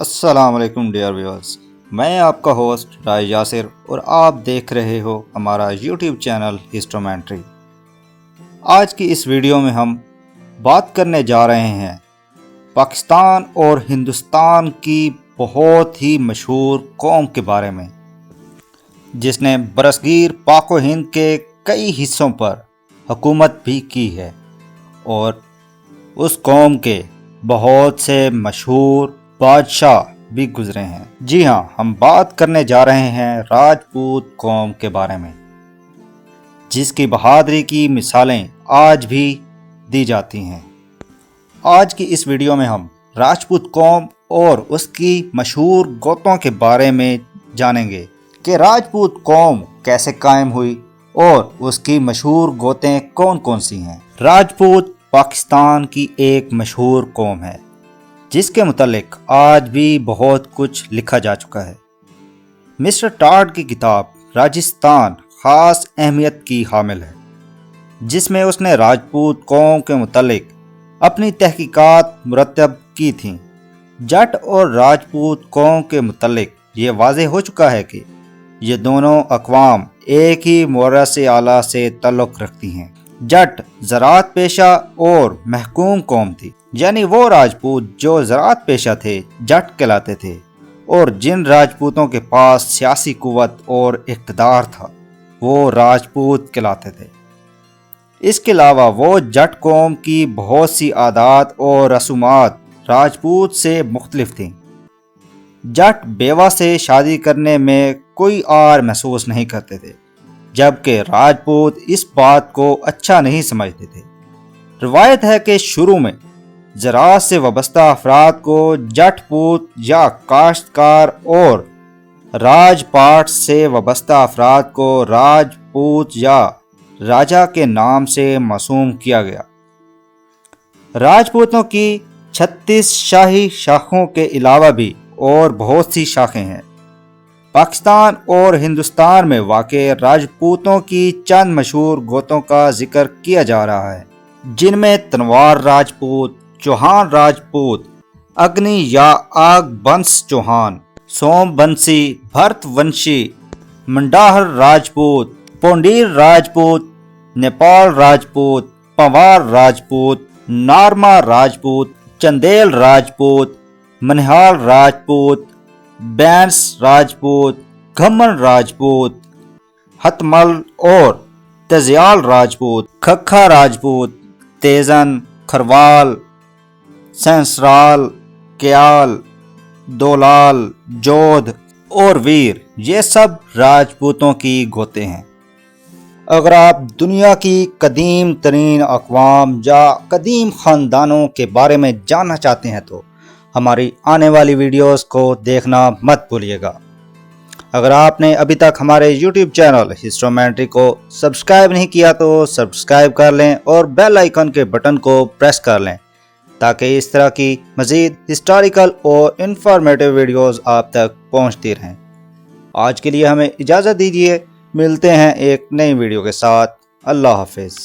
السلام علیکم dear viewers, میں آپ کا ہوسٹ رائے یاسر اور آپ دیکھ رہے ہو ہمارا یوٹیوب چینل ہسٹومینٹری۔ آج کی اس ویڈیو میں ہم بات کرنے جا رہے ہیں پاکستان اور ہندوستان کی بہت ہی مشہور قوم کے بارے میں، جس نے برصغیر پاک و ہند کے کئی حصوں پر حکومت بھی کی ہے اور اس قوم کے بہت سے مشہور بادشاہ بھی گزرے ہیں۔ جی ہاں، ہم بات کرنے جا رہے ہیں راجپوت قوم کے بارے میں، جس کی بہادری کی مثالیں آج بھی دی جاتی ہیں۔ آج کی اس ویڈیو میں ہم راجپوت قوم اور اس کی مشہور گوتوں کے بارے میں جانیں گے کہ راجپوت قوم کیسے قائم ہوئی اور اس کی مشہور گوتیں کون کون سی ہیں۔ راجپوت پاکستان کی ایک مشہور قوم ہے جس کے متعلق آج بھی بہت کچھ لکھا جا چکا ہے۔ مسٹر ٹاڈ کی کتاب راجستھان خاص اہمیت کی حامل ہے، جس میں اس نے راجپوت قوم کے متعلق اپنی تحقیقات مرتب کی تھیں۔ جٹ اور راجپوت قوم کے متعلق یہ واضح ہو چکا ہے کہ یہ دونوں اقوام ایک ہی موراث اعلیٰ سے تعلق رکھتی ہیں۔ جٹ زراعت پیشہ اور محکوم قوم تھی، یعنی وہ راجپوت جو زراعت پیشہ تھے جٹ کہلاتے تھے، اور جن راجپوتوں کے پاس سیاسی قوت اور اقتدار تھا وہ راجپوت کہلاتے تھے۔ اس کے علاوہ وہ جٹ قوم کی بہت سی عادات اور رسومات راجپوت سے مختلف تھیں۔ جٹ بیوہ سے شادی کرنے میں کوئی عار محسوس نہیں کرتے تھے، جبکہ راجپوت اس بات کو اچھا نہیں سمجھتے تھے۔ روایت ہے کہ شروع میں زراعت سے وابستہ افراد کو جٹ پوت یا کاشتکار اور راج پاٹ سے وابستہ افراد کو راج پوت یا راجا کے نام سے موسوم کیا گیا۔ راجپوتوں کی 36 شاہی شاخوں کے علاوہ بھی اور بہت سی شاخیں ہیں۔ پاکستان اور ہندوستان میں واقع راجپوتوں کی چند مشہور گوتوں کا ذکر کیا جا رہا ہے، جن میں تنوار راجپوت، چوہان راجپوت، اگنی یا آگ بنس چوہان، سوم بنسی، بھرت ونشی، منڈاہر راجپوت، پونڈیر راجپوت، نیپال راجپوت، پنوار راجپوت، نارما راجپوت، چندیل راجپوت، منہال راجپوت، بینس راجپوت، گھمن راجپوت، ہتمل اور تزیال راجپوت، کھکھا راجپوت، تیزن، کھروال، سینسرال، کیال، دولال، جودھ اور ویر، یہ سب راجپوتوں کی گوتے ہیں۔ اگر آپ دنیا کی قدیم ترین اقوام یا قدیم خاندانوں کے بارے میں جاننا چاہتے ہیں تو ہماری آنے والی ویڈیوز کو دیکھنا مت بھولیے گا۔ اگر آپ نے ابھی تک ہمارے یوٹیوب چینل ہسٹومینٹری کو سبسکرائب نہیں کیا تو سبسکرائب کر لیں اور بیل آئیکن کے بٹن کو پریس کر لیں تاکہ اس طرح کی مزید ہسٹوریکل اور انفارمیٹیو ویڈیوز آپ تک پہنچتی رہیں۔ آج کے لیے ہمیں اجازت دیجیے، ملتے ہیں ایک نئی ویڈیو کے ساتھ۔ اللہ حافظ۔